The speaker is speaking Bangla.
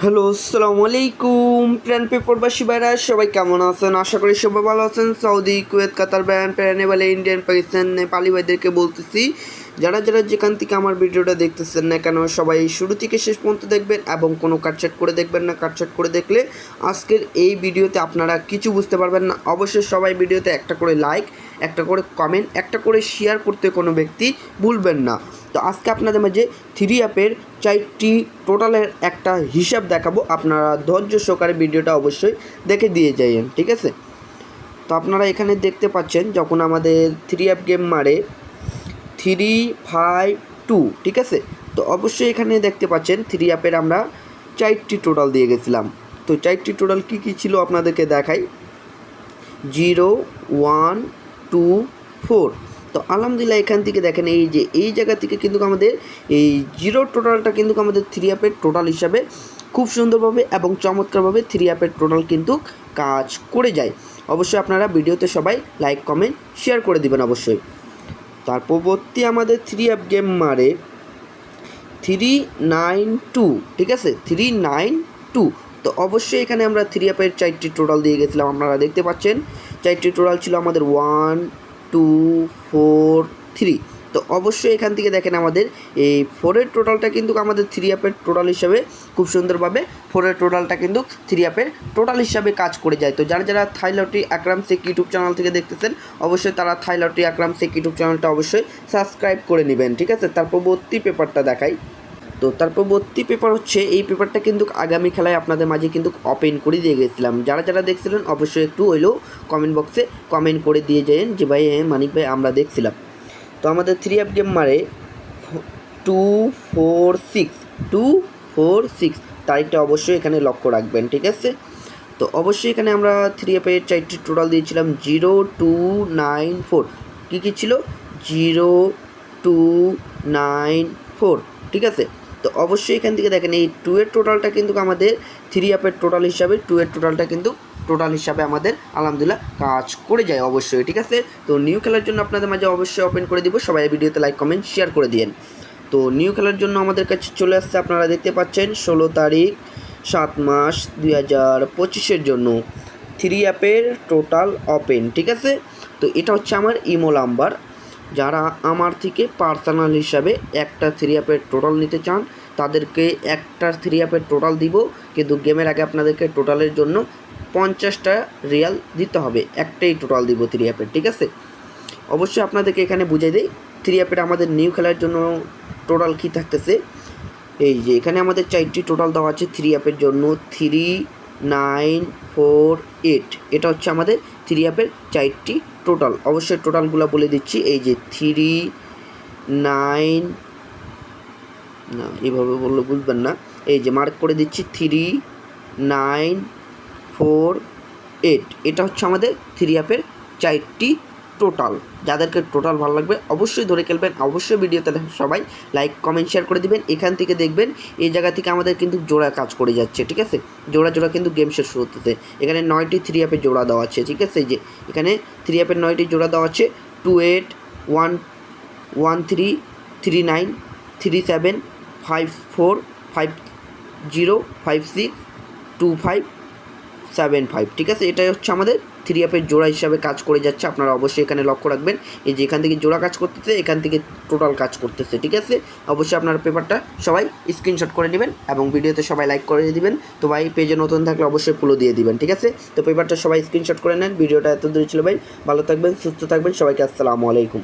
হ্যালো, আসসালামু আলাইকুম প্ল্যান পেপারবাসী ভাইরা, সবাই কেমন আছেন? আশা করি সবাই ভালো আছেন। সৌদি, কুয়েত, কাতার, ব্যান্ড প্যারানেবালে, ইন্ডিয়ান, পাকিস্তান, নেপালি ভাইদেরকে বলতেছি, যারা যারা যেখান থেকে আমার ভিডিওটা দেখতেছেন না কেন, সবাই শুরু থেকে শেষ পর্যন্ত দেখবেন এবং কোনো কাটছাট করে দেখবেন না। কাটছাট করে দেখলে আজকের এই ভিডিওতে আপনারা কিছু বুঝতে পারবেন না। অবশ্যই সবাই ভিডিওতে একটা করে লাইক, একটা করে কমেন্ট, একটা করে শেয়ার করতে কোনো ব্যক্তি ভুলবেন না। তো আজকে আপনাদের মাঝে থ্রি অ্যাপের 4টি টোটালের একটা হিসাব দেখাবো। আপনারা ধৈর্য সহকারে ভিডিওটা অবশ্যই দেখে দিয়ে যাইয়েন, ঠিক আছে? তো আপনারা এখানে দেখতে পাচ্ছেন, যখন আমাদের থ্রি অ্যাপ গেম মারে 352, ঠিক আছে? তো অবশ্যই এখানে দেখতে পাচ্ছেন থ্রি অ্যাপের আমরা 4টি টোটাল দিয়ে গেছিলাম। তো 4টি টোটাল কী কী ছিল আপনাদেরকে দেখাই। 0, 1, 2, 4। তো আলহামদুলিল্লাহ এখান থেকে দেখেন, এই যে এই জায়গা থেকে কিন্তু আমাদের এই জিরো টোটালটা কিন্তু আমাদের থ্রি অ্যাপের টোটাল হিসাবে খুব সুন্দরভাবে এবং চমৎকারভাবে থ্রি অ্যাপের টোটাল কিন্তু কাজ করে যায়। অবশ্যই আপনারা ভিডিওতে সবাই লাইক, কমেন্ট, শেয়ার করে দিবেন অবশ্যই। তার পরবর্তী আমাদের থ্রি অ্যাপ গেম মারে 392, ঠিক আছে? 392। তো অবশ্যই এখানে আমরা থ্রি অ্যাপের 4টি টোটাল দিয়ে গেছিলাম। আপনারা দেখতে পাচ্ছেন 4টি টোটাল ছিল আমাদের 1, 2, 4, 3। তো অবশ্যই এখান থেকে দেখেন আমাদের এই 4-এর টোটালটা কিন্তু আমাদের থ্রি অ্যাপের টোটাল হিসাবে খুব সুন্দরভাবে 4-এর টোটালটা কিন্তু থ্রি অ্যাপের টোটাল হিসাবে কাজ করে যায়। তো যারা যারা থাই লটারি আকরাম শেখ ইউটিউব চ্যানেল থেকে দেখতেছেন, অবশ্যই তারা থাই লটারি আকরাম শেখ ইউটিউব চ্যানেলটা অবশ্যই সাবস্ক্রাইব করে নেবেন, ঠিক আছে? তারপর পরবর্তী পেপারটা দেখাই। তো তারপর পরবর্তী পেপার হচ্ছে, এই পেপারটা কিন্তু আগামী খেলায় আপনাদের মাঝে কিন্তু ওপেন করে দিয়ে গেছিলাম। যারা যারা দেখছিলেন অবশ্যই একটু হইলেও কমেন্ট বক্সে কমেন্ট করে দিয়ে যান যে ভাই মানিক ভাই আমরা দেখছিলাম। তো আমাদের থ্রি অ্যাপ গেম মারে 246 তারিখটা অবশ্যই এখানে লক্ষ্য রাখবেন, ঠিক আছে? তো অবশ্যই এখানে আমরা থ্রি অ্যাপের 4টি টোটাল দিয়েছিলাম 0294। কী কী ছিল? 0294, ঠিক আছে? তো অবশ্যই এখান থেকে দেখেন এই 2-এর টোটালটা কিন্তু আমাদের থ্রি অ্যাপের টোটাল হিসাবে 2-এর টোটালটা কিন্তু টোটাল হিসাবে আমাদের আলহামদুলিল্লাহ কাজ করে যায় অবশ্যই, ঠিক আছে? তো নিউ খেলার জন্য আপনাদের মাঝে অবশ্যই ওপেন করে দিব। সবাই ভিডিওতে লাইক, কমেন্ট, শেয়ার করে দিন। তো নিউ খেলার জন্য আমাদের কাছে চলে আসছে, আপনারা দেখতে পাচ্ছেন 16 তারিখ 7 মাস 2025-এর জন্য থ্রি অ্যাপের টোটাল ওপেন, ঠিক আছে? তো এটা হচ্ছে আমার ইমো নাম্বার। যারা আমার থেকে পার্সোনাল হিসাবে একটা থ্রি অ্যাপের টোটাল নিতে চান, তাদেরকে একটা থ্রি অ্যাপের টোটাল দিব, কিন্তু গেমের আগে আপনাদেরকে টোটালের জন্য 50টা রিয়াল দিতে হবে। একটাই টোটাল দিব থ্রি অ্যাপের, ঠিক আছে? অবশ্যই আপনাদেরকে এখানে বুঝিয়ে দিই থ্রি অ্যাপের আমাদের নিউ খেলার জন্য টোটাল কী থাকতেছে। এই যে এখানে আমাদের 4টি টোটাল দেওয়া আছে থ্রি অ্যাপের জন্য 3948। এটা হচ্ছে আমাদের থ্রি অ্যাপের 4টি টোটাল। অবশ্যই টোটালগুলো বলে দিচ্ছি। এই যে 39, না এভাবে বললে বুঝবেন না, এই যে মার্ক করে দিচ্ছি 3948। এটা হচ্ছে আমাদের থ্রি অ্যাপের 4টি টোটাল। যাদেরকে টোটাল ভালো লাগবে অবশ্যই ধরে খেলবেন। অবশ্যই ভিডিওতে সবাই লাইক, কমেন্ট, শেয়ার করে দিবেন। এখান থেকে দেখবেন এই জায়গা থেকে আমাদের কিন্তু জোড়া কাজ করে যাচ্ছে, ঠিক আছে? জোড়া জোড়া কিন্তু গেম শেষ হতেছে। এখানে 9টি থ্রি অ্যাপের জোড়া দেওয়া আছে, ঠিক আছে? এই যে এখানে থ্রি অ্যাপের 9টি জোড়া দেওয়া আছে 28, 113, 39, 37, 54, 50, 56, 2575, ঠিক আছে? এটাই হচ্ছে আমাদের থ্রি অ্যাপের জোড়া হিসাবে কাজ করে যাচ্ছে। আপনারা অবশ্যই এখানে লক্ষ্য রাখবেন, এই যে এখান থেকে জোড়া কাজ করতেছে, এখান থেকে টোটাল কাজ করতেছে, ঠিক আছে? অবশ্যই আপনারা পেপারটা সবাই স্ক্রিনশট করে নেবেন এবং ভিডিওতে সবাই লাইক করে দিবেন। তো ভাই পেজে নতুন থাকলে অবশ্যই ফলো দিয়ে দিবেন, ঠিক আছে? তো পেপারটা সবাই স্ক্রিনশট করে নেন। ভিডিওটা এত দূর ছিল ভাই। ভালো থাকবেন, সুস্থ থাকবেন, সবাইকে আসসালামু আলাইকুম।